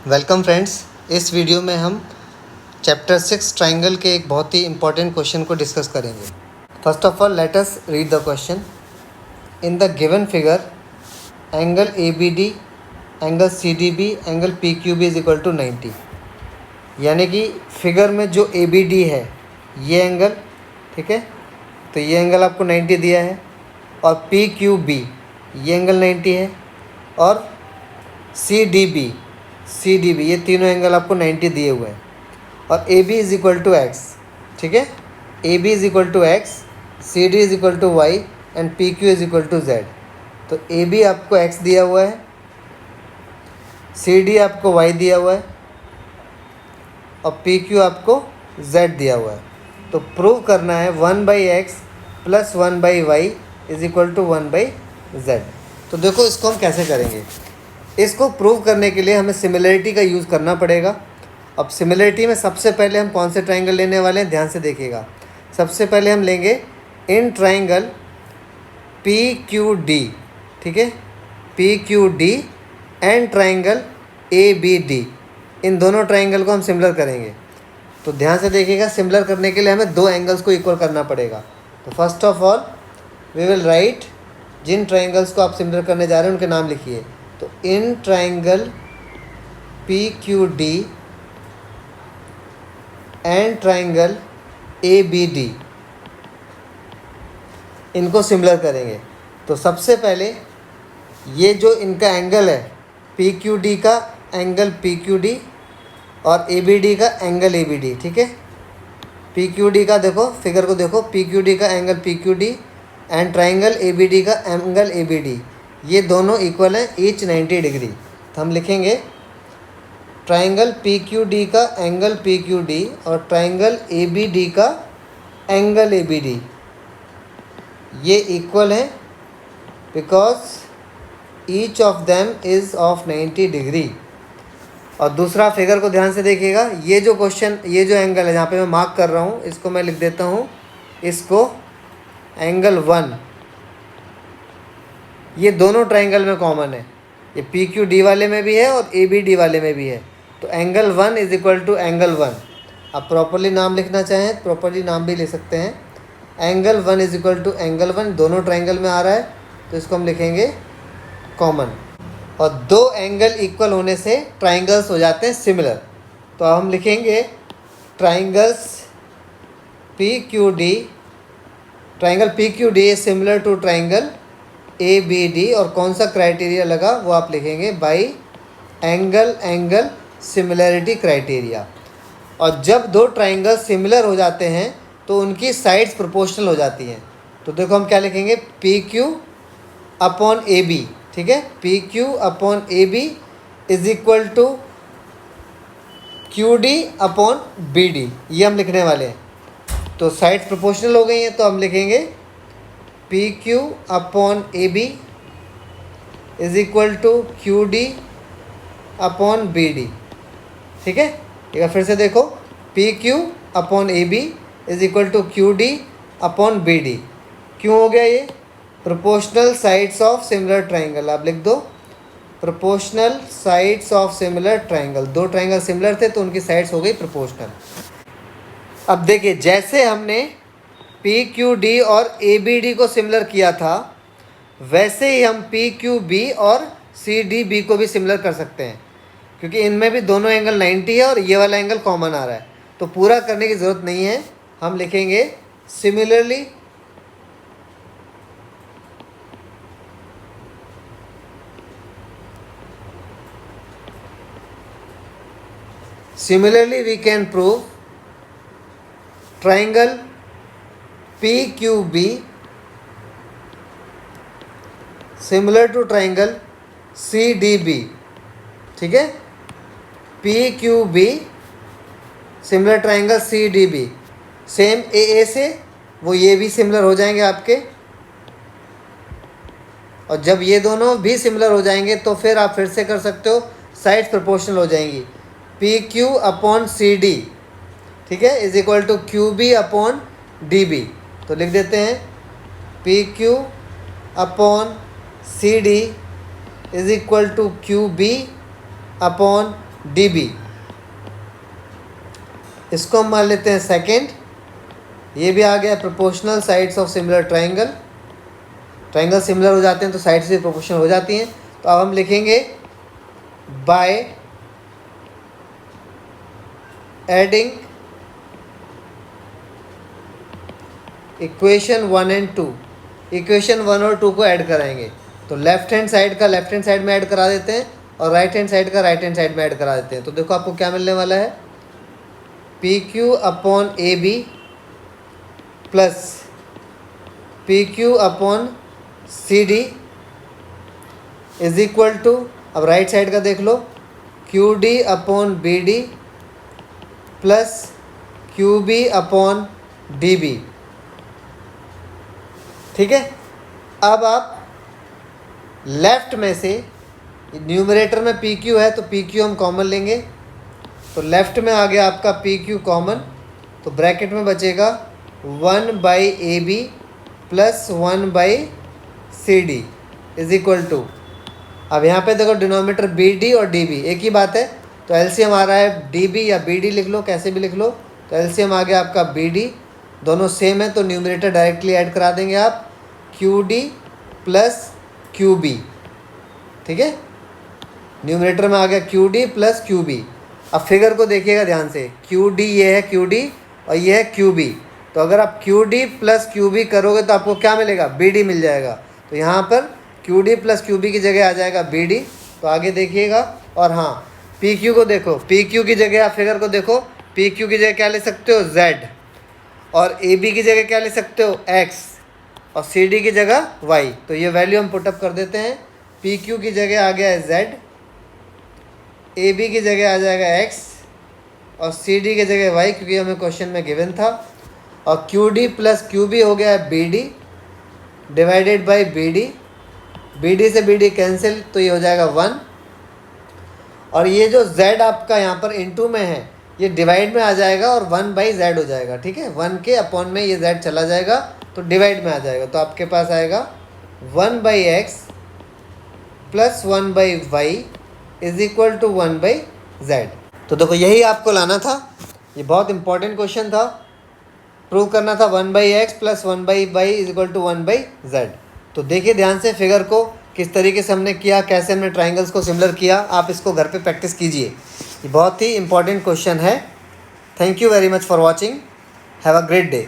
Welcome friends. इस video में हम चैप्टर 6 ट्राइंगल के एक बहुत ही इंपॉर्टेंट क्वेश्चन को डिस्कस करेंगे। First of all let us read the question. In the given figure angle ABD, angle CDB, angle PQB is equal to 90। यानी कि फिगर में जो ABD है ये एंगल, ठीक है, तो ये एंगल आपको 90 दिया है, और PQB ये एंगल 90 है, और CDB ये तीनों एंगल आपको 90 दिए हुए हैं, और AB is equal to X, ठीक है, AB is equal to X, CD is equal to Y and PQ is equal to Z. तो AB आपको x दिया हुआ है, CD आपको y दिया हुआ है, और PQ आपको z दिया हुआ है। तो प्रूव करना है 1/x plus 1/y is equal to 1/z। तो देखो इसको हम कैसे करेंगे। इसको प्रूव करने के लिए हमें सिमिलरिटी का यूज़ करना पड़ेगा। अब सिमिलरिटी में सबसे पहले हम कौन से ट्राइंगल लेने वाले हैं, ध्यान से देखिएगा। सबसे पहले हम लेंगे इन ट्राइंगल PQD, ठीक है, PQD एंड ट्राइंगल ABD, इन दोनों ट्राइंगल को हम सिमिलर करेंगे। तो ध्यान से देखिएगा, सिमिलर करने के लिए हमें दो एंगल्स को इक्वल करना पड़ेगा। तो first of all we will write, जिन ट्राइंगल्स को आप सिमिलर करने जा रहे हैं उनके नाम लिखिए। तो in triangle PQD and triangle ABD, इनको सिमिलर करेंगे। तो सबसे पहले ये जो इनका एंगल है, PQD का एंगल PQD और ABD का एंगल ABD, ठीक है। PQD का देखो, फिगर को देखो, PQD का angle PQD and triangle ABD का एंगल ABD, ये दोनों इक्वल हैं, ईच 90 डिग्री। तो हम लिखेंगे ट्राइंगल PQD का एंगल PQD और ट्राइंगल ABD का एंगल ABD, ये इक्वल हैं because each of them is of 90 degree. और दूसरा फिगर को ध्यान से देखिएगा, ये जो क्वेश्चन, ये जो एंगल है जहाँ पे मैं मार्क कर रहा हूँ, इसको मैं लिख देता हूँ, इसको एंगल 1, ये दोनों ट्राइंगल में कॉमन है। ये PQD वाले में भी है और ABD वाले में भी है। तो angle 1 is equal to angle 1। आप प्रॉपरली नाम लिखना चाहें प्रॉपरली नाम भी ले सकते हैं। Angle 1 is equal to angle 1, दोनों ट्राइंगल में आ रहा है, तो इसको हम लिखेंगे कॉमन। और दो एंगल इक्वल होने से ट्राइंगल्स हो जाते हैं सिमिलर। तो अब हम लिखेंगे triangles PQD, triangle PQD is similar to triangle ABD, और कौन सा क्राइटेरिया लगा वो आप लिखेंगे बाई एंगल सिमिलरिटी क्राइटेरिया। और जब दो ट्राइंगल सिमिलर हो जाते हैं तो उनकी साइड्स प्रोपोर्शनल हो जाती हैं। तो देखो हम क्या लिखेंगे, PQ अपॉन AB, ठीक है, PQ upon AB is equal to QD upon BD, ये हम लिखने वाले हैं। तो साइड्स प्रोपोर्शनल हो गई हैं, तो हम लिखेंगे PQ upon AB is equal to QD upon BD, ठीक है। एक बार फिर से देखो, PQ upon AB is equal to QD upon BD। क्यों हो गया ये? Proportional sides of similar triangle, आप लिख दो proportional sides of similar triangle. दो ट्राइंगल सिमिलर थे तो उनकी साइड्स हो गई प्रोपोर्शनल। अब देखिए, जैसे हमने PQD और ABD को सिमिलर किया था, वैसे ही हम PQB और CDB को भी सिमिलर कर सकते हैं, क्योंकि इनमें भी दोनों एंगल 90 है और ये वाला एंगल कॉमन आ रहा है। तो पूरा करने की ज़रूरत नहीं है, हम लिखेंगे similarly we can prove triangle PQB similar to triangle CDB, ठीक है। PQB similar triangle CDB, same AA से वो ये भी सिमिलर हो जाएंगे आपके, और जब ये दोनों भी सिमिलर हो जाएंगे तो फिर आप फिर से कर सकते हो, साइड्स प्रोपोर्शनल हो जाएंगी। PQ अपॉन CD, ठीक है, is equal to QB upon DB। तो लिख देते हैं PQ upon CD is equal to QB upon DB, इसको हम मान लेते हैं सेकेंड। ये भी आ गया proportional sides of similar triangle. Triangle similar हो जाते हैं तो साइड्स भी प्रोपोर्शनल हो जाती हैं। तो अब हम लिखेंगे by adding equation 1 and 2, equation 1 और 2 को ऐड कराएंगे। तो लेफ्ट हैंड साइड का लेफ्ट हैंड साइड में ऐड करा देते हैं और राइट हैंड साइड का राइट हैंड साइड में ऐड करा देते हैं। तो देखो आपको क्या मिलने वाला है, PQ upon AB plus PQ upon CD is equal to, अब राइट साइड का देख लो, QD upon BD plus QB upon DB। ठीक है, अब आप लेफ्ट में से, न्यूमरेटर में PQ है तो PQ हम कॉमन लेंगे, तो लेफ्ट में आ गया आपका PQ कॉमन, तो ब्रैकेट में बचेगा 1/AB plus 1/CD is equal to, अब यहाँ पे देखो डिनोमिनेटर BD और DB एक ही बात है, तो एलसीएम आ रहा है DB या BD लिख लो, कैसे भी लिख लो। तो एलसीएम आ गया आपका BD, दोनों सेम है तो न्यूमरेटर डायरेक्टली ऐड करा देंगे आप, QD प्लस QB। ठीक है, न्यूमरेटर में आ गया QD प्लस QB। अब फिगर को देखिएगा ध्यान से, QD ये है QD और ये है QB, तो अगर आप QD प्लस QB करोगे तो आपको क्या मिलेगा, BD मिल जाएगा। तो यहाँ पर QD प्लस QB की जगह आ जाएगा BD। तो आगे देखिएगा, और हाँ PQ को देखो, PQ की जगह आप फिगर को देखो, PQ की जगह क्या ले सकते हो, Z, और AB की जगह क्या ले सकते हो, X, और CD की जगह Y। तो ये वैल्यू हम पुटअप कर देते हैं, PQ की जगह आ गया है Z, AB की जगह आ जाएगा X, और CD की जगह Y, क्योंकि हमें क्वेश्चन में गिवन था, और QD प्लस QB हो गया है BD divided by BD, BD से BD कैंसिल तो ये हो जाएगा 1, और ये जो Z आपका यहाँ पर इनटू में है ये डिवाइड में आ जाएगा और 1/Z हो जाएगा। ठीक है, 1 के अपॉन में ये Z चला जाएगा तो डिवाइड में आ जाएगा, तो आपके पास आएगा 1/X plus 1/Y is equal to 1/Z। तो देखो यही आपको लाना था, ये बहुत इंपॉर्टेंट क्वेश्चन था, प्रूव करना था 1/X plus 1/Y is equal to 1/Z। तो देखिए ध्यान से फिगर को किस तरीके से हमने किया, कैसे हमने ट्राइंगल्स को सिमिलर किया। आप इसको घर पे प्रैक्टिस कीजिए, ये बहुत ही इंपॉर्टेंट क्वेश्चन है। Thank you very much for watching, have a great day.